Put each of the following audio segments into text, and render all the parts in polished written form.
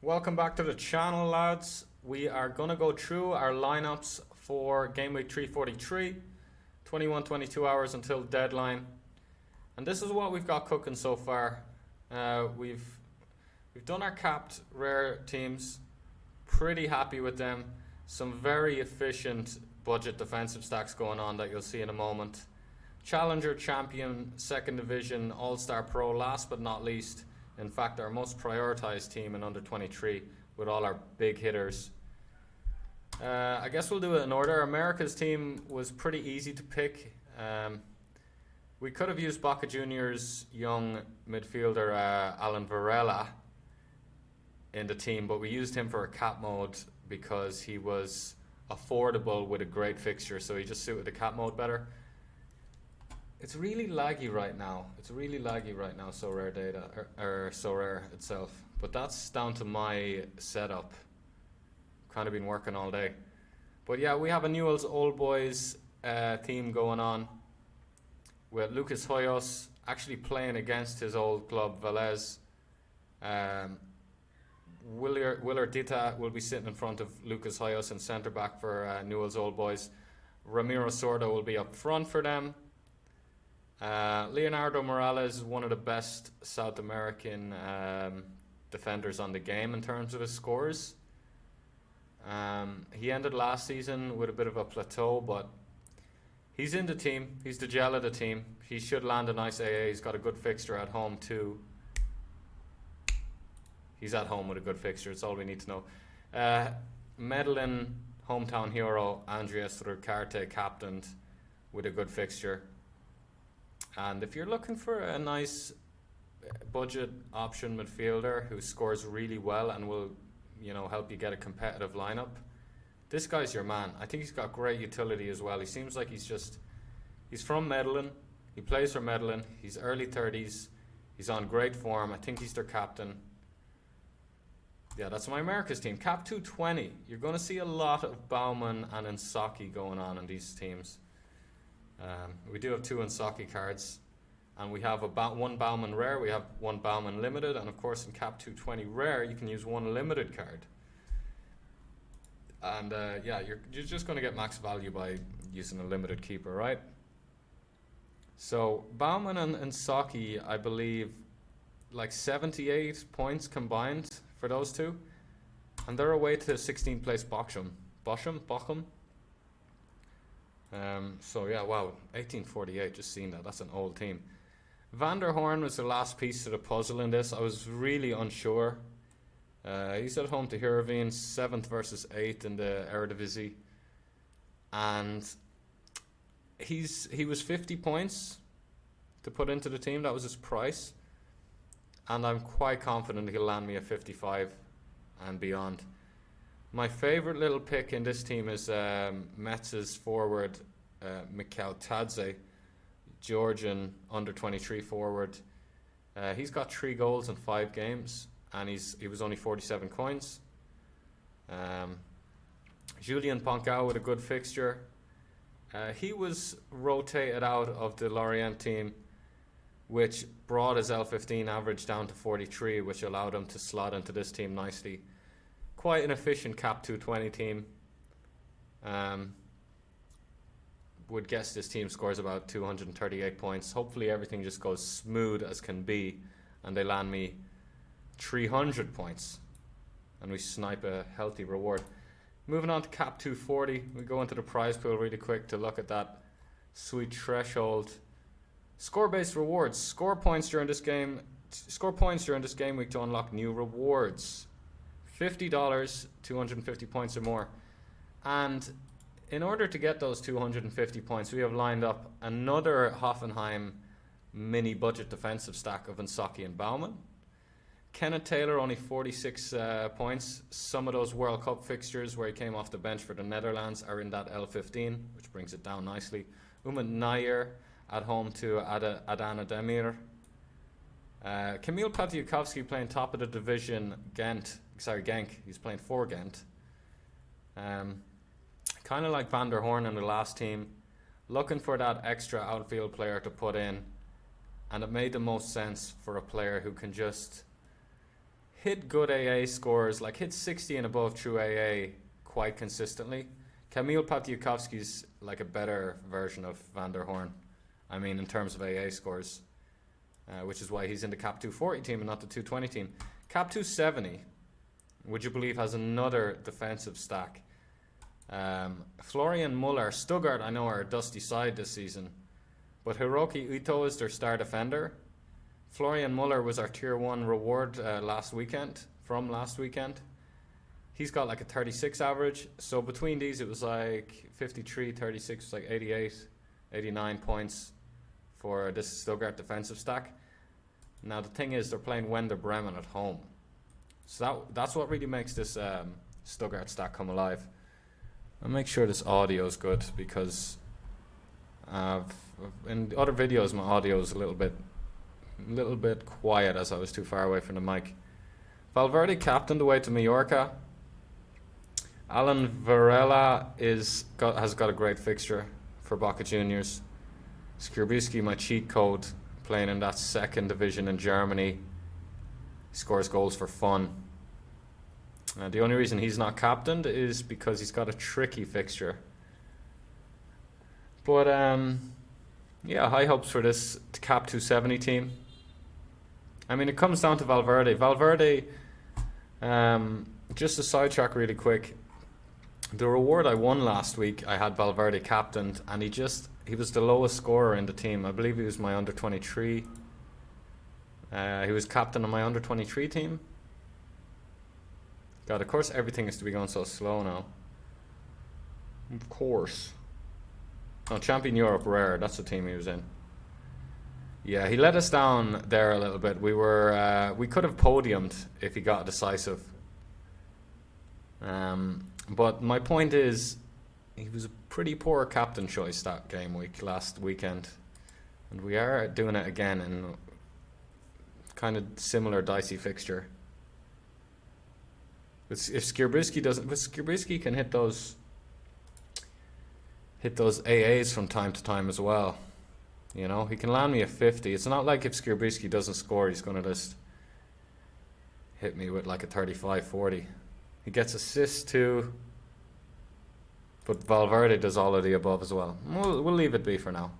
Welcome back to the channel, lads. We are going to go through our lineups for Game Week 343, 22 hours until deadline. And this is what we've got cooking so far. We've done our capped rare teams. Pretty happy with them. Some very efficient budget defensive stacks going on that you'll see in a moment. Challenger, Champion, Second Division, All-Star Pro, last but not least. In fact, our most prioritized team in under 23 with all our big hitters. I guess we'll do it in order. America's team was pretty easy to pick. We could have used Boca Juniors' young midfielder Alan Varela in the team, but we used him for a cap mode because he was affordable with a great fixture, so he just suited the cap mode better. It's really laggy right now. Sorare data, or Sorare itself. But that's down to my setup. Kind of been working all day. But yeah, we have a Newell's Old Boys theme going on with Lucas Hoyos actually playing against his old club, Velez. Willard Dita will be sitting in front of Lucas Hoyos and centre back for Newell's Old Boys. Ramiro Sordo will be up front for them. Leonardo Morales is one of the best South American defenders on the game in terms of his scores. He ended last season with a bit of a plateau, but he's in the team. He's the gel of the team. He should land a nice AA. He's got a good fixture at home too. He's at home with a good fixture. It's all we need to know. Medellin hometown hero Andreas Rucarte captained with a good fixture. And if you're looking for a nice budget option midfielder who scores really well and will, help you get a competitive lineup, this guy's your man. I think he's got great utility as well. He seems like he's from Medellin. He plays for Medellin. He's early 30s. He's on great form. I think he's their captain. Yeah, that's my America's team. Cap 220. You're going to see a lot of Bauman and Insaki going on in these teams. We do have two Insaki cards, and we have one Bauman rare, we have one Bauman limited, and of course in Cap 220 rare you can use one limited card. And you're just going to get max value by using a limited keeper, right? So Bauman and Insaki, I believe, like 78 points combined for those two, and they're away to 16th place Bochum. So yeah, wow, 1848, just seen that. That's an old team. Van der Horn was the last piece to the puzzle in this. I was really unsure. He's at home to Heerenveen, 7th versus 8th in the Eredivisie. And he was 50 points to put into the team. That was his price. And I'm quite confident he'll land me a 55 and beyond. My favourite little pick in this team is Metz's forward, Mikhail Tadze, Georgian under-23 forward. He's got 3 goals in 5 games, and he was only 47 coins. Julian Pancao with a good fixture. He was rotated out of the Lorient team, which brought his L15 average down to 43, which allowed him to slot into this team nicely. Quite an efficient Cap 220 team. Would guess this team scores about 238 points. Hopefully everything just goes smooth as can be, and they land me 300 points, and we snipe a healthy reward. Moving on to Cap 240, we go into the prize pool really quick to look at that sweet threshold. Score-based rewards. Score points during this game week to unlock new rewards. $50, 250 points or more. And in order to get those 250 points, we have lined up another Hoffenheim mini budget defensive stack of Insaki and Bauman. Kenneth Taylor, only 46 points. Some of those World Cup fixtures where he came off the bench for the Netherlands are in that L15, which brings it down nicely. Umut Nair at home to Adana Demir. Kamil Patiukovsky playing top of the division, Genk. He's playing for Ghent. Kind of like Van der Horn in the last team. Looking for that extra outfield player to put in. And it made the most sense for a player who can just hit good AA scores, like hit 60 and above through AA quite consistently. Kamil Patiukovsky's like a better version of Van der Horn. I mean, in terms of AA scores, which is why he's in the Cap 240 team and not the 220 team. Cap 270, would you believe, has another defensive stack. Florian Muller, Stuttgart, I know, are a dusty side this season, but Hiroki Ito is their star defender. Florian Muller was our tier 1 reward last weekend. He's got like a 36 average. So between these, it was like 53, 36, like 88, 89 points for this Stuttgart defensive stack. Now the thing is, they're playing Werder Bremen at home. So that's what really makes this Stuttgart stack come alive. I'll make sure this audio is good, because in other videos my audio is a little bit quiet as I was too far away from the mic. Valverde captained away to Mallorca. Alan Varela has got a great fixture for Boca Juniors. Skierbiski, my cheat code, playing in that second division in Germany. He scores goals for fun. The only reason he's not captained is because he's got a tricky fixture. But yeah, high hopes for this Cap 270 team. I mean, it comes down to Valverde. Valverde, just a sidetrack really quick. The reward I won last week, I had Valverde captained, and he was the lowest scorer in the team. I believe he was my under 23. He was captain of my under 23 team. God, of course everything is to be going so slow now. Of course. No, Champion Europe Rare, that's the team he was in. Yeah, he let us down there a little bit. We could have podiumed if he got decisive. But my point is, he was a pretty poor captain choice that game week last weekend. And we are doing it again in kind of similar dicey fixture. If Skierbiski can hit those AAs from time to time as well. You know, he can land me a 50. It's not like if Skierbiski doesn't score, he's going to just hit me with like a 35, 40. He gets assists too. But Valverde does all of the above as well. We'll leave it be for now.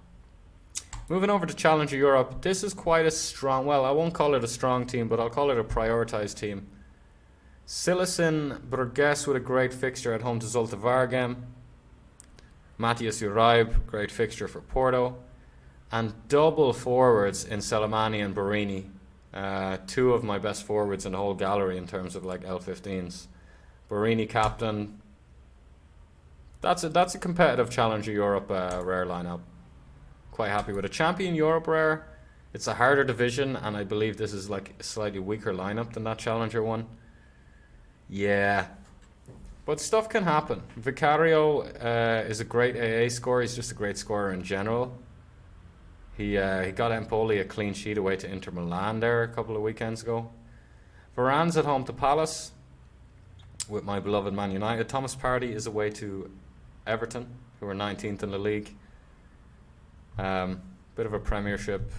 Moving over to Challenger Europe. This is quite a strong, well, I won't call it a strong team, but I'll call it a prioritized team. Silesen Burgess with a great fixture at home to Zulte Waregem. Matthias Uribe, great fixture for Porto. And double forwards in Salamani and Barini. Two of my best forwards in the whole gallery in terms of like L15s. Barini captain. That's a competitive Challenger Europe rare lineup. Quite happy with a Champion Europe rare. It's a harder division, and I believe this is like a slightly weaker lineup than that Challenger one. Yeah, but stuff can happen. Vicario is a great AA scorer. He's just a great scorer in general. He got Empoli a clean sheet away to Inter Milan there a couple of weekends ago. Varane's at home to Palace with my beloved Man United. Thomas Partey is away to Everton, who are 19th in the league. Bit of a Premiership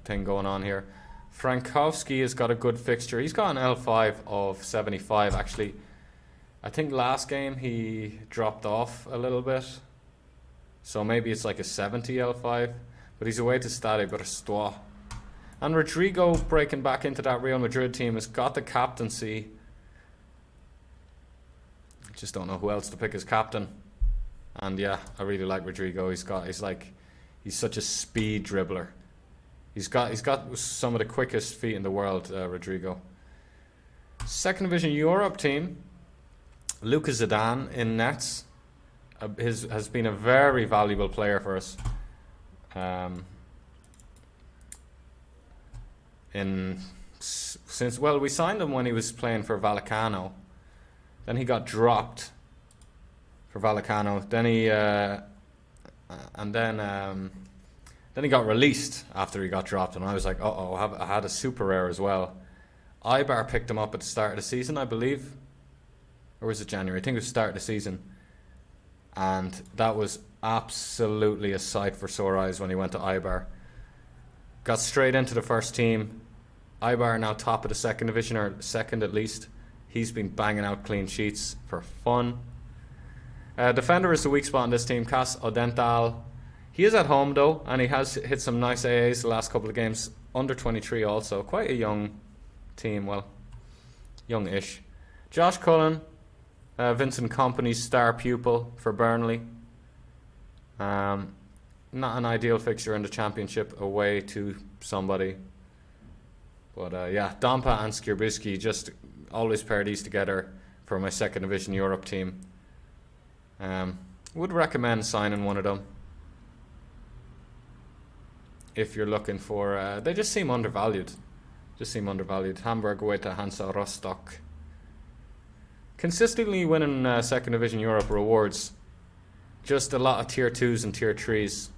thing going on here. Frankowski has got a good fixture. He's got an L5 of 75 actually. I think last game he dropped off a little bit, so maybe it's like a 70 L5, but he's away to Stade Brestois. And Rodrigo, breaking back into that Real Madrid team, has got the captaincy. Just don't know who else to pick as captain. And yeah, I really like Rodrigo. He's such a speed dribbler. He's got some of the quickest feet in the world, Rodrigo. Second Division Europe team, Lucas Zidane in nets. Has been a very valuable player for us. We signed him when he was playing for Vallecano. Then he got dropped for Vallecano. Then he got released after he got dropped, and I was like, I had a super rare as well. Ibar picked him up at the start of the season, I believe. Or was it January? I think it was the start of the season. And that was absolutely a sight for sore eyes when he went to Ibar. Got straight into the first team. Ibar now top of the second division, or second at least. He's been banging out clean sheets for fun. Defender is the weak spot in this team. Cas Odental. He is at home though, and he has hit some nice AAs the last couple of games. Under 23 also. Quite a young team. Well, young-ish. Josh Cullen. Vincent Kompany's star pupil for Burnley. Not an ideal fixture in the championship away to somebody. But yeah, Dompa and Skierbiski, just always pair these together for my second division Europe team. Would recommend signing one of them if you're looking for. They just seem undervalued. Hamburg away to Hansa Rostock. Consistently winning second division Europe rewards. Just a lot of tier 2s and tier 3s.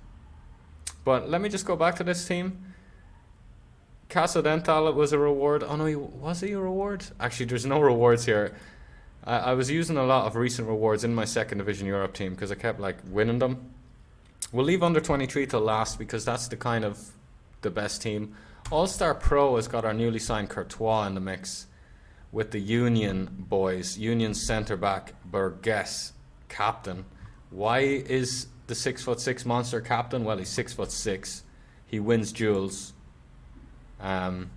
But let me just go back to this team. Casa Dental was a reward. Oh no, was he a reward? Actually, there's no rewards here. I was using a lot of recent rewards in my second division Europe team because I kept like winning them. We'll leave under 23 till last because that's the kind of the best team. All-Star Pro has got our newly signed Courtois in the mix with the Union boys. Union centre back Burgess captain. Why is the 6'6" monster captain? Well, he's 6'6". He wins duels. And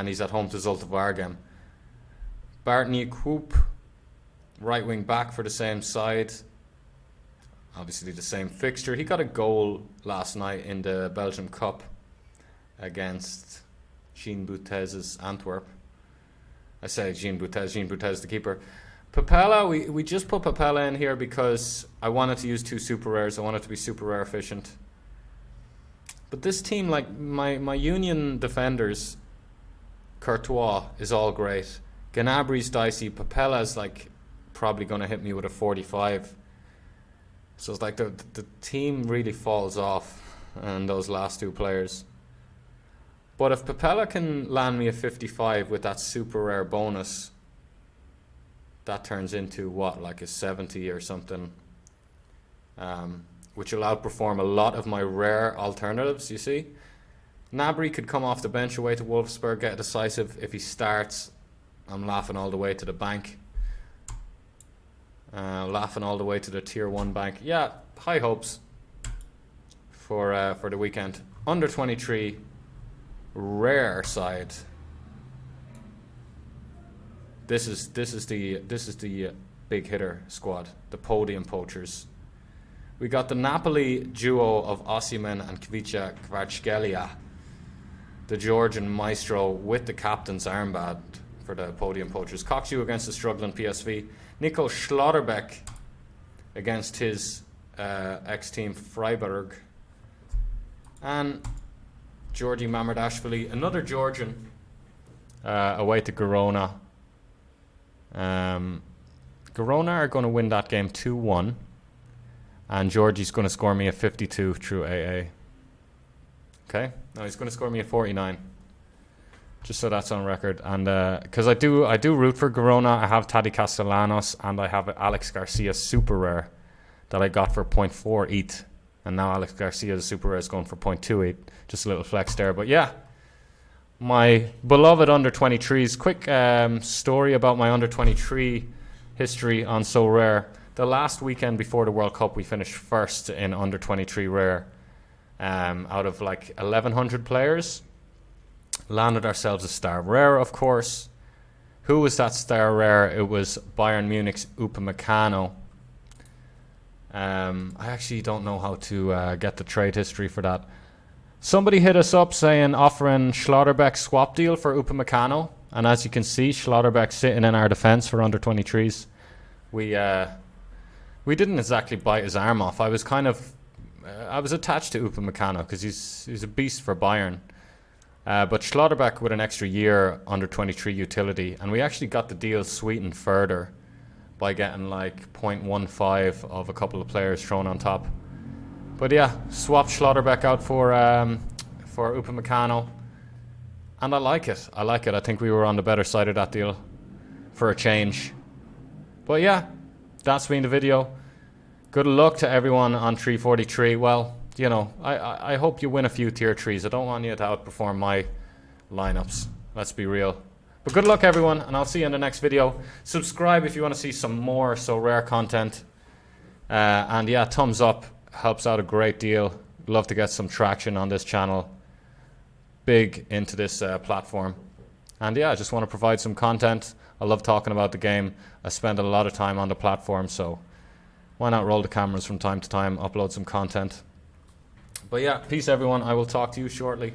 he's at home to Zulte Waregem. Bartney Koop, right wing back for the same side. Obviously the same fixture. He got a goal last night in the Belgium Cup against Jean Boutez's Antwerp. I say Jean Boutez the keeper. Papella, we just put Papella in here because I wanted to use 2 super rares. I wanted to be super rare efficient. But this team, like my Union defenders, Courtois is all great. Ganabri's dicey. Papella's like probably going to hit me with a 45. So it's like the team really falls off and those last 2 players. But if Papella can land me a 55 with that super rare bonus, that turns into what, like a 70 or something, which will outperform a lot of my rare alternatives, you see. Gnabry could come off the bench away to Wolfsburg, get a decisive. If he starts, I'm laughing all the way to the bank. Laughing all the way to the tier 1 bank. Yeah, high hopes for the weekend. Under 23 rare side. This is the big hitter squad, the podium poachers. We got the Napoli duo of Osimhen and Kvicha Kvaratskhelia, the Georgian maestro with the captain's armband for the podium poachers. Coxu against the struggling PSV. Nico Schlotterbeck against his ex-team Freiburg. And Georgi Mamardashvili, another Georgian, away to Girona. Girona are going to win that game 2-1. And Georgie's going to score me a 52 through AA. Okay? No, he's going to score me a 49. Just so that's on record. And because I do root for Girona. I have Taddy Castellanos and I have Alex Garcia super rare that I got for 0.4 ETH. And now Alex Garcia's super rare is going for 0.28. Just a little flex there. But yeah, my beloved under 23s. Quick story about my under 23 history on So Rare. The last weekend before the World Cup, we finished first in under 23 rare. Out of like 1,100 players. Landed ourselves a star rare, of course. Who was that star rare? It was Bayern Munich's Upamecano. I actually don't know how to get the trade history for that. Somebody hit us up saying offering Schlotterbeck swap deal for Upamecano. And as you can see, Schlotterbeck sitting in our defense for under 23s. We didn't exactly bite his arm off. I was attached to Upamecano because he's a beast for Bayern. But Schlotterbeck with an extra year under 23 utility, and we actually got the deal sweetened further by getting like 0.15 of a couple of players thrown on top. But yeah, swapped Schlotterbeck out for Upamecano, and I like it. I think we were on the better side of that deal for a change. But yeah, that's been the video. Good luck to everyone on 343. Well, you know, I hope you win a few tier 3s. I don't want you to outperform my lineups. Let's be real. But good luck, everyone, and I'll see you in the next video. Subscribe if you want to see some more Sorare content. And yeah, thumbs up helps out a great deal. Love to get some traction on this channel. Big into this platform. And yeah, I just want to provide some content. I love talking about the game. I spend a lot of time on the platform, so why not roll the cameras from time to time, upload some content. But yeah, peace everyone. I will talk to you shortly.